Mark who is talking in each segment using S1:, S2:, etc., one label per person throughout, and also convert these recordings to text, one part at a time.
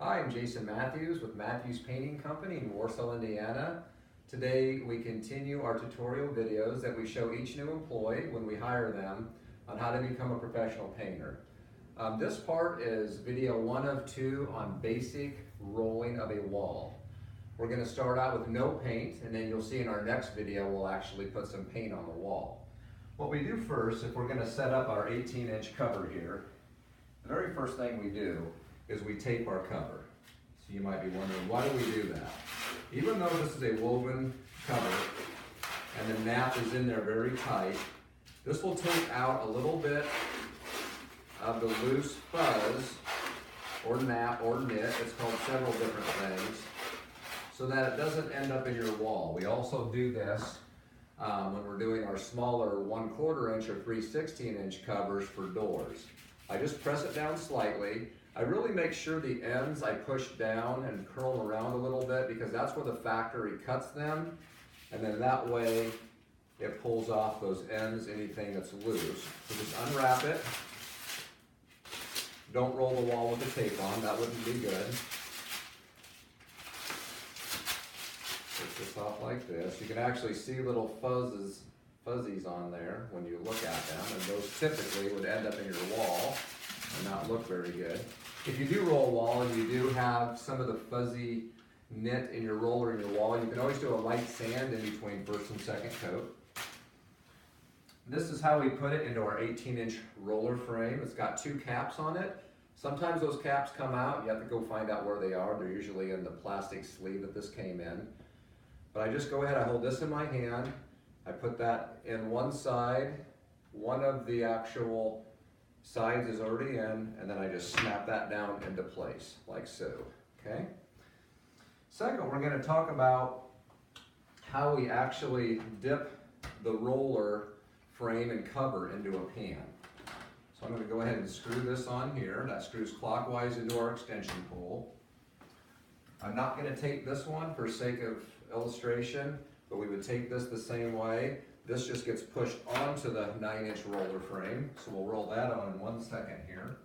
S1: Hi, I'm Jason Matthews with Matthews Painting Company in Warsaw, Indiana. Today we continue our tutorial videos that we show each new employee when we hire them on how to become a professional painter. This part is video 1 of 2 on basic rolling of a wall. We're going to start out with no paint, and then you'll see in our next video we'll actually put some paint on the wall. What we do first, if we're going to set up our 18-inch cover here, the very first thing we do is we tape our cover. So you might be wondering, why do we do that? Even though this is a woven cover and the nap is in there very tight, this will take out a little bit of the loose fuzz or nap or knit, it's called several different things, so that it doesn't end up in your wall. We also do this when we're doing our smaller 1/4 inch or 3/16 inch covers for doors. I just press it down slightly. I really make sure the ends I push down and curl them around a little bit because that's where the factory cuts them, and then that way it pulls off those ends, anything that's loose. So just unwrap it. Don't roll the wall with the tape on, that wouldn't be good. Take this off like this. You can actually see little fuzzies on there when you look at them, and those typically would end up in your wall and not look very good. If you do roll a wall and you do have some of the fuzzy knit in your roller in your wall, you can always do a light sand in between first and second coat. This is how we put it into our 18-inch roller frame. It's got 2 caps on it. Sometimes those caps come out, you have to go find out where they are. They're usually in the plastic sleeve that this came in. But I just go ahead, I hold this in my hand, I put that in one side, one of the actual sides is already in, and then I just snap that down into place, like so, okay? Second, we're going to talk about how we actually dip the roller frame and cover into a pan. So I'm going to go ahead and screw this on here. That screws clockwise into our extension pole. I'm not going to tape this one for sake of illustration, but we would tape this the same way. This just gets pushed onto the 9-inch roller frame, so we'll roll that on in 1 second here.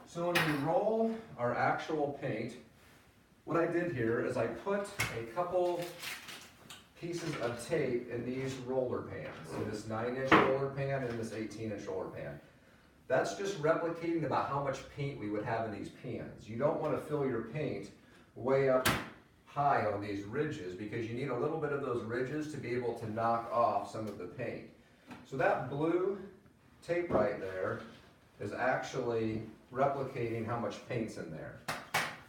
S1: So when we roll our actual paint, what I did here is I put a couple pieces of tape in these roller pans. So this 9-inch roller pan and this 18-inch roller pan. That's just replicating about how much paint we would have in these pans. You don't want to fill your paint way up high on these ridges because you need a little bit of those ridges to be able to knock off some of the paint. So that blue tape right there is actually replicating how much paint's in there.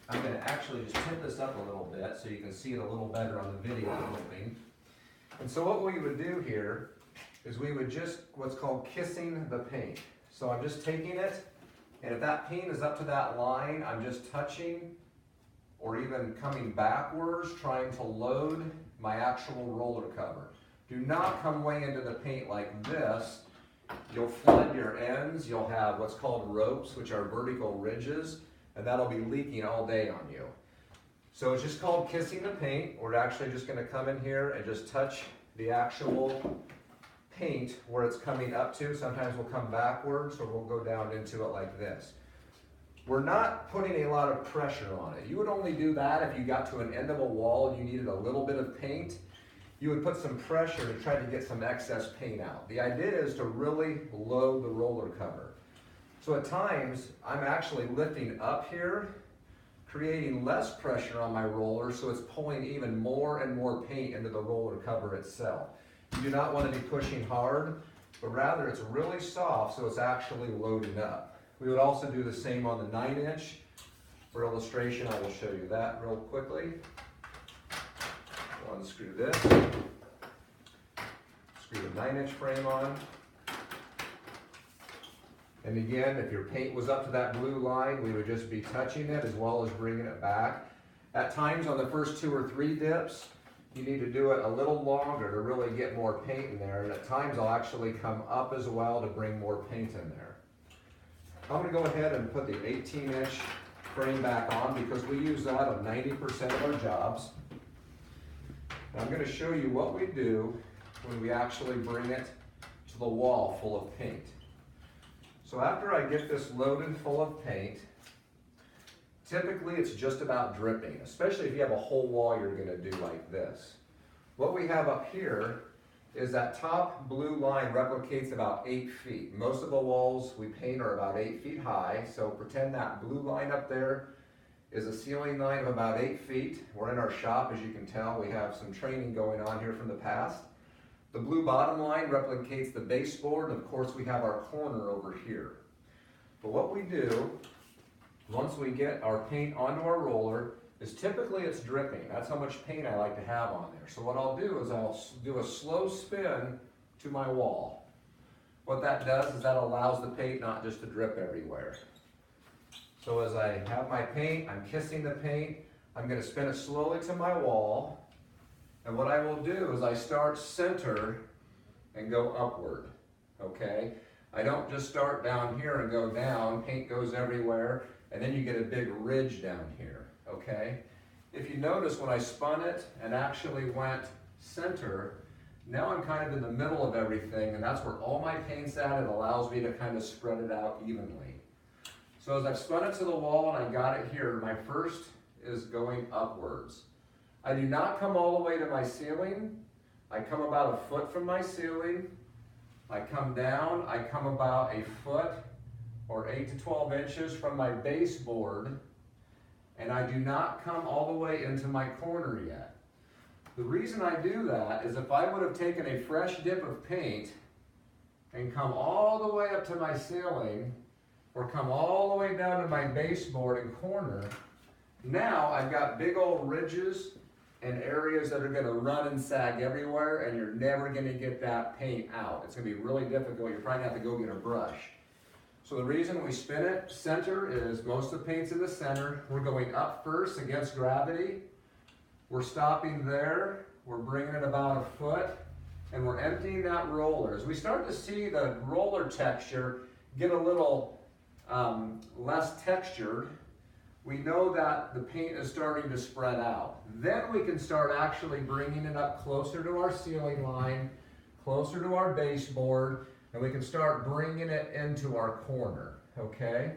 S1: I'm going to actually just tip this up a little bit so you can see it a little better on the video moving. And so what we would do here is we would just what's called kissing the paint. So I'm just taking it, and if that paint is up to that line, I'm just touching or even coming backwards, trying to load my actual roller cover. Do not come way into the paint like this. You'll flood your ends. You'll have what's called ropes, which are vertical ridges, and that'll be leaking all day on you. So it's just called kissing the paint. We're actually just gonna come in here and just touch the actual paint where it's coming up to. Sometimes we'll come backwards or we'll go down into it like this. We're not putting a lot of pressure on it. You would only do that if you got to an end of a wall and you needed a little bit of paint. You would put some pressure to try to get some excess paint out. The idea is to really load the roller cover. So at times, I'm actually lifting up here, creating less pressure on my roller so it's pulling even more and more paint into the roller cover itself. You do not want to be pushing hard, but rather it's really soft so it's actually loading up. We would also do the same on the 9-inch. For illustration, I will show you that real quickly. I'll unscrew this. Screw the 9-inch frame on. And again, if your paint was up to that blue line, we would just be touching it as well as bringing it back. At times on the first 2 or 3 dips, you need to do it a little longer to really get more paint in there. And at times I'll actually come up as well to bring more paint in there. I'm going to go ahead and put the 18-inch frame back on because we use that on 90% of our jobs. And I'm going to show you what we do when we actually bring it to the wall full of paint. So after I get this loaded full of paint, typically it's just about dripping, especially if you have a whole wall you're gonna do like this. What we have up here is that top blue line replicates about 8 feet. Most of the walls we paint are about 8 feet high, so pretend that blue line up there is a ceiling line of about 8 feet. We're in our shop, as you can tell. We have some training going on here from the past. The blue bottom line replicates the baseboard, and of course we have our corner over here. But what we do, once we get our paint onto our roller, is typically it's dripping. That's how much paint I like to have on there. So what I'll do is I'll do a slow spin to my wall. What that does is that allows the paint not just to drip everywhere. So as I have my paint, I'm kissing the paint, I'm going to spin it slowly to my wall. And what I will do is I start center and go upward, okay? I don't just start down here and go down, paint goes everywhere, and then you get a big ridge down here, okay? If you notice when I spun it and actually went center, now I'm kind of in the middle of everything, and that's where all my paint's at. It allows me to kind of spread it out evenly. So as I've spun it to the wall and I got it here, my first is going upwards. I do not come all the way to my ceiling. I come about a foot from my ceiling. I come down, I come about a foot or 8 to 12 inches from my baseboard, and I do not come all the way into my corner yet. The reason I do that is if I would have taken a fresh dip of paint and come all the way up to my ceiling, or come all the way down to my baseboard and corner, now I've got big old ridges and areas that are going to run and sag everywhere, and you're never going to get that paint out. It's going to be really difficult. You're probably going to have to go get a brush. So the reason we spin it center is most of the paint's in the center. We're going up first against gravity. We're stopping there. We're bringing it about a foot, and we're emptying that roller. As we start to see the roller texture get a little less textured, we know that the paint is starting to spread out. Then we can start actually bringing it up closer to our ceiling line, closer to our baseboard, and we can start bringing it into our corner, okay?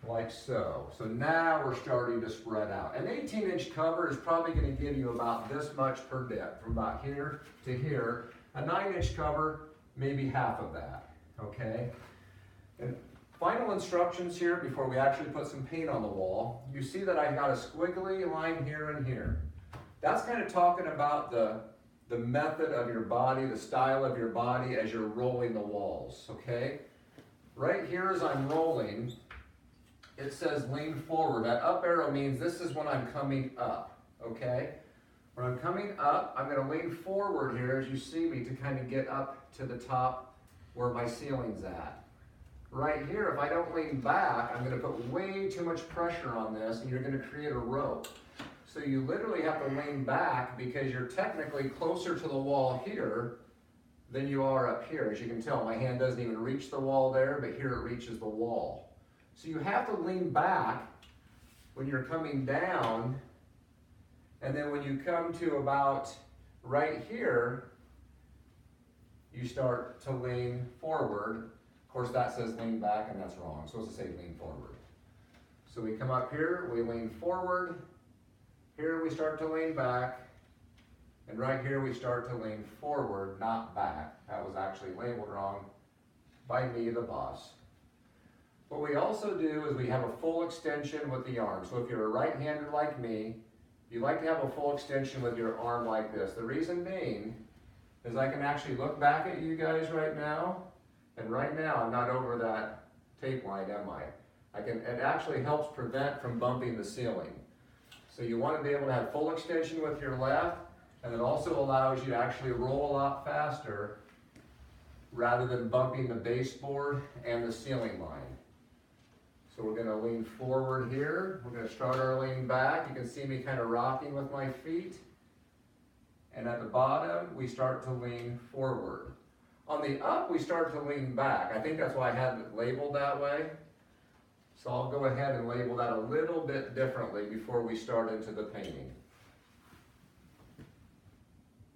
S1: Like so. So now we're starting to spread out. An 18-inch cover is probably going to give you about this much per dip, from about here to here. A 9-inch cover, maybe half of that, okay? And final instructions here before we actually put some paint on the wall. You see that I've got a squiggly line here and here. That's kind of talking about the method of your body, the style of your body as you're rolling the walls, okay? Right here as I'm rolling, it says lean forward. That up arrow means this is when I'm coming up, okay? When I'm coming up, I'm going to lean forward here as you see me to kind of get up to the top where my ceiling's at. Right here, if I don't lean back, I'm going to put way too much pressure on this, and you're going to create a rope. So you literally have to lean back because you're technically closer to the wall here than you are up here. As you can tell, my hand doesn't even reach the wall there, but here it reaches the wall. So you have to lean back when you're coming down, and then when you come to about right here, you start to lean forward. Of course, that says lean back, and that's wrong. It's supposed to say lean forward. So we come up here, we lean forward. Here we start to lean back. And right here we start to lean forward, not back. That was actually labeled wrong by me, the boss. What we also do is we have a full extension with the arm. So if you're a right-hander like me, you like to have a full extension with your arm like this. The reason being is I can actually look back at you guys right now, and right now I'm not over that tape line, am I? It actually helps prevent from bumping the ceiling. So you want to be able to have full extension with your left, and it also allows you to actually roll a lot faster rather than bumping the baseboard and the ceiling line. So we're going to lean forward here. We're going to start our lean back. You can see me kind of rocking with my feet. And at the bottom, we start to lean forward. On the up, we start to lean back. I think that's why I had it labeled that way. So I'll go ahead and label that a little bit differently before we start into the painting.